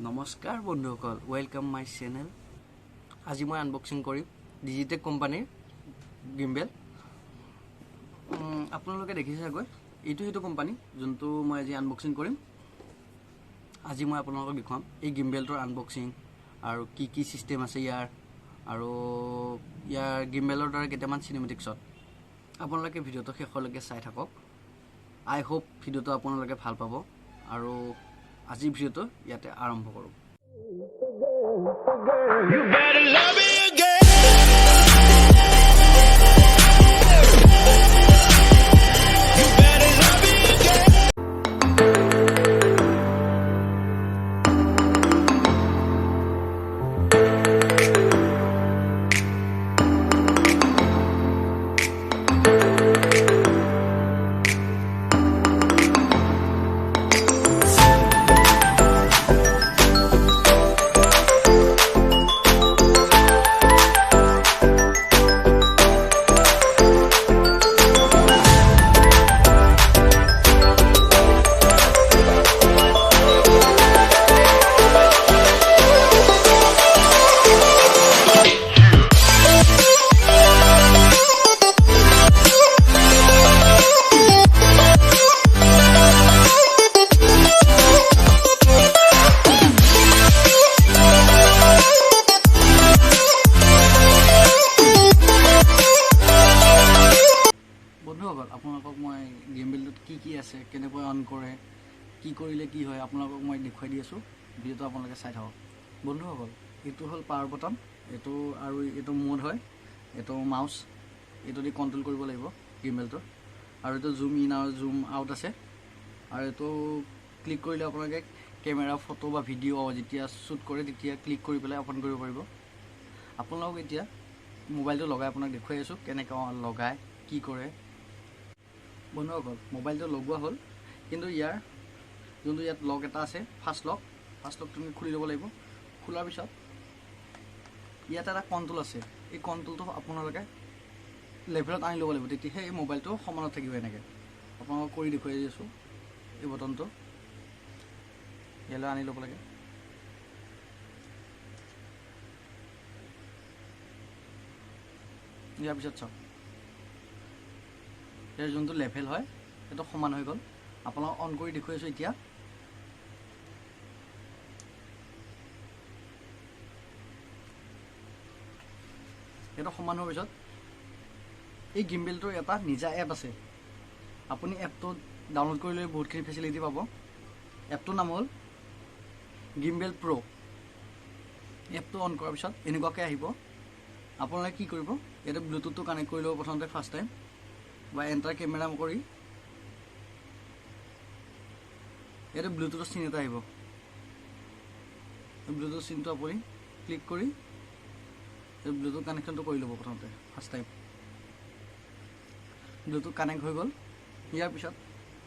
নমস্কাৰ বন্ধুসকল, welcome my channel. আজি মই আনবক্সিং কৰিম ডিজিটেক কোম্পানীৰ গিম্বেল। আপোনালোকে দেখিছে চাগৈ, এইটো কোম্পানী যোনটো মই আজি আনবক্সিং কৰিম। আজি মই আপোনালোকক দেখুৱাম এই গিম্বেলটোৰ আনবক্সিং আৰু কি চিষ্টেম আছে ইয়াৰ, আৰু ইয়াৰ গিম্বেলৰ দ্বাৰা কেইটামান চিনেমেটিক শ্বট। আপোনালোকে ভিডিঅ'টো শেষলৈকে চাই থাকক। আই হোপ ভিডিঅ'টো আপোনালোকে ভাল পাব। আৰু আজি ভিডিঅ'টো ইয়াতে আৰম্ভ কৰোঁ। You better love me again. You better love me again. বন্ধুসকল, আপোনালোকক মই গিম্বেলটোত কি আছে, কেনেকৈ অন কৰে, কি কৰিলে কি হয়, আপোনালোকক মই দেখুৱাই দি আছোঁ। ভিডিঅ'টো আপোনালোকে চাই থাকক। বন্ধুসকল, এইটো হ'ল পাৱাৰ বটন, এইটো মোড হয়, এইটো মাউচ, এইটো দি কণ্ট্ৰল কৰিব লাগিব গিম্বেলটো। আৰু এইটো জুম ইন আৰু জুম আউট আছে। আৰু এইটো ক্লিক কৰিলে আপোনালোকে কেমেৰা, ফটো বা ভিডিঅ' যেতিয়া শ্বুট কৰে তেতিয়া ক্লিক কৰি পেলাই অপন কৰিব পাৰিব। আপোনালোকক এতিয়া মোবাইলটো লগাই আপোনাক দেখুৱাই আছোঁ কেনেকৈ লগায়, কি কৰে। বন্ধুসকল, মোবাইলটো লগোৱা হ'ল, কিন্তু ইয়াৰ যোনটো ইয়াত লক এটা আছে, ফাৰ্ষ্ট লক তুমি খুলি ল'ব লাগিব। খোলাৰ পিছত ইয়াত এটা কণ্ট্ৰল আছে, এই কণ্ট্ৰলটো আপোনালোকে লেভেলত আনি ল'ব লাগিব, তেতিয়াহে এই মোবাইলটো সমানত থাকিব। এনেকৈ আপোনালোকক কৰি দেখুৱাই দি আছোঁ। এই বটনটো ইয়ালৈ আনি ল'ব লাগে। ইয়াৰ পিছত চাওক, ইয়াৰ যোনটো লেভেল হয় সেইটো সমান হৈ গ'ল। আপোনাক অন কৰি দেখুৱাইছোঁ এতিয়া। সেইটো সমান হোৱাৰ পিছত এই গিম্বেলটোৰ এটা নিজা এপ আছে। আপুনি এপটো ডাউনলোড কৰি লৈ বহুতখিনি ফেচিলিটি পাব। এপটোৰ নাম হ'ল গিম্বেল প্ৰ'। এপটো অন কৰাৰ পিছত এনেকুৱাকৈ আহিব। আপোনালোকে কি কৰিব, ইয়াতে ব্লুটুথটো কানেক্ট কৰি ল'ব প্ৰথমতে ফাৰ্ষ্ট টাইম, বা এণ্টাৰ কেমেৰা কৰি ইয়াতে ব্লুটুথৰ চিন এটা আহিব। ব্লুটুথ চিনটো আপুনি ক্লিক কৰি ব্লুটুথ কানেকশ্যনটো কৰি ল'ব প্ৰথমতে ফাৰ্ষ্ট টাইম। ব্লুটুথ কানেক্ট হৈ গ'ল। ইয়াৰ পিছত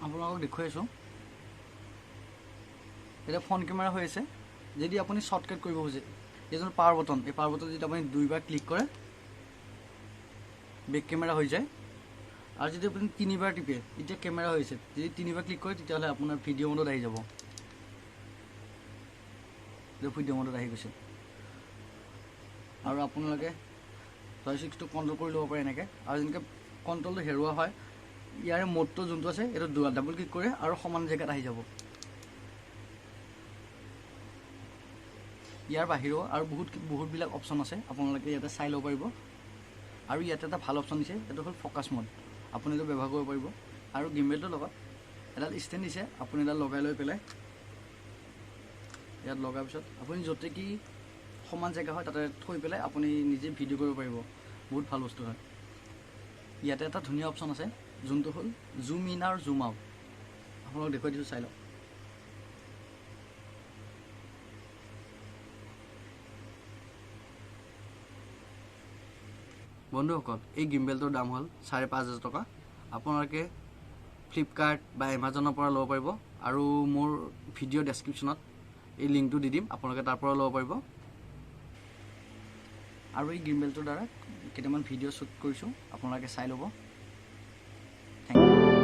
আপোনালোকক দেখুৱাইছোঁ, এতিয়া ফ্ৰণ্ট কেমেৰা হৈ আছে। যদি আপুনি শ্বৰ্টকাট কৰিব খোজে, এইজন পাৱাৰ বটন, এই পাৱাৰ বটন যদি আপুনি 2বাৰ ক্লিক কৰে বেক কেমেৰা হৈ যায়। আৰু যদি আপুনি 3বাৰ টিপে এতিয়া কেমেৰা হৈছে। যদি 3বাৰ ক্লিক কৰে তেতিয়াহ'লে আপোনাৰ ভিডিঅ' মডত আহি যাব। ভিডিঅ' মডত আহি গৈছে। আৰু আপোনালোকে জয়ষ্টিকটো কণ্ট্ৰল কৰি ল'ব পাৰে এনেকৈ। আৰু যেনেকৈ কণ্ট্ৰলটো হেৰুৱা হয়, ইয়াৰে মোডটো যোনটো আছে এইটো ডাবল ক্লিক কৰে আৰু সমান জেগাত আহি যাব। ইয়াৰ বাহিৰেও আৰু বহুতবিলাক অপশ্যন আছে, আপোনালোকে ইয়াতে চাই ল'ব পাৰিব। আৰু ইয়াতে এটা ভাল অপশ্যন দিছে, এইটো হ'ল ফ'কাছ মোড। আপুনি এইটো ব্যৱহাৰ কৰিব পাৰিব। আৰু গিম্বেলটোৰ লগত এডাল ষ্টেণ্ড দিছে, আপুনি এডাল লগাই লৈ পেলাই ইয়াত লগাৰ পিছত আপুনি য'তে কি সমান জেগা হয় তাতে থৈ পেলাই আপুনি নিজে ভিডিঅ' কৰিব পাৰিব। বহুত ভাল বস্তু হয়। ইয়াতে এটা ধুনীয়া অপশ্যন আছে, যোনটো হ'ল জুম ইন আৰু জুম আউট। আপোনালোকক দেখুৱাই দিছোঁ, চাই লওক। বন্ধুসকল, এই গিম্বেলটোৰ দাম হ'ল 5,500 টকা। আপোনালোকে ফ্লিপকাৰ্ট বা এমাজনৰ পৰা ল'ব পাৰিব। আৰু মোৰ ভিডিঅ' ডেছক্ৰিপশ্যনত এই লিংকটো দি দিম, আপোনালোকে তাৰ পৰা ল'ব পাৰিব। আৰু এই গিম্বেলটোৰ দ্বাৰা কেইটামান ভিডিঅ' শ্বুট কৰিছোঁ, আপোনালোকে চাই ল'ব। Thank you.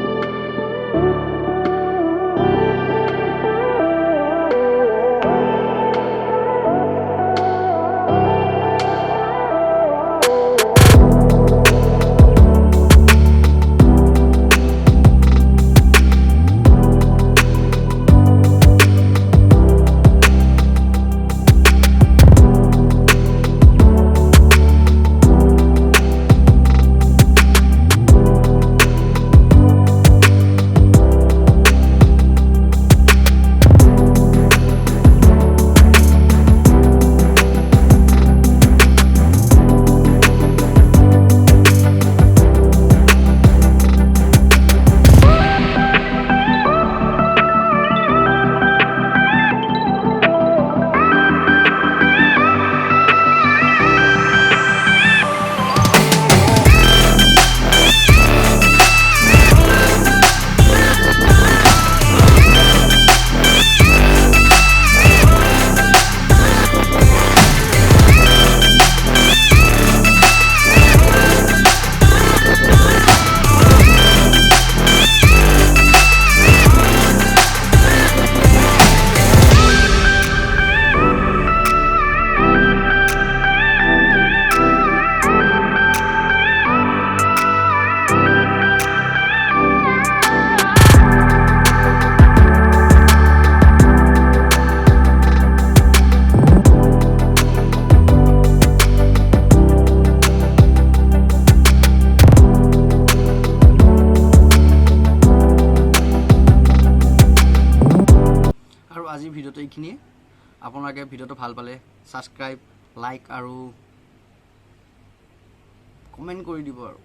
ইমানখিনিয়ে আপোনালোকে ভিডিঅ'টো ভাল পালে ছাবস্ক্ৰাইব লাইক আৰু কমেণ্ট কৰি দিব আৰু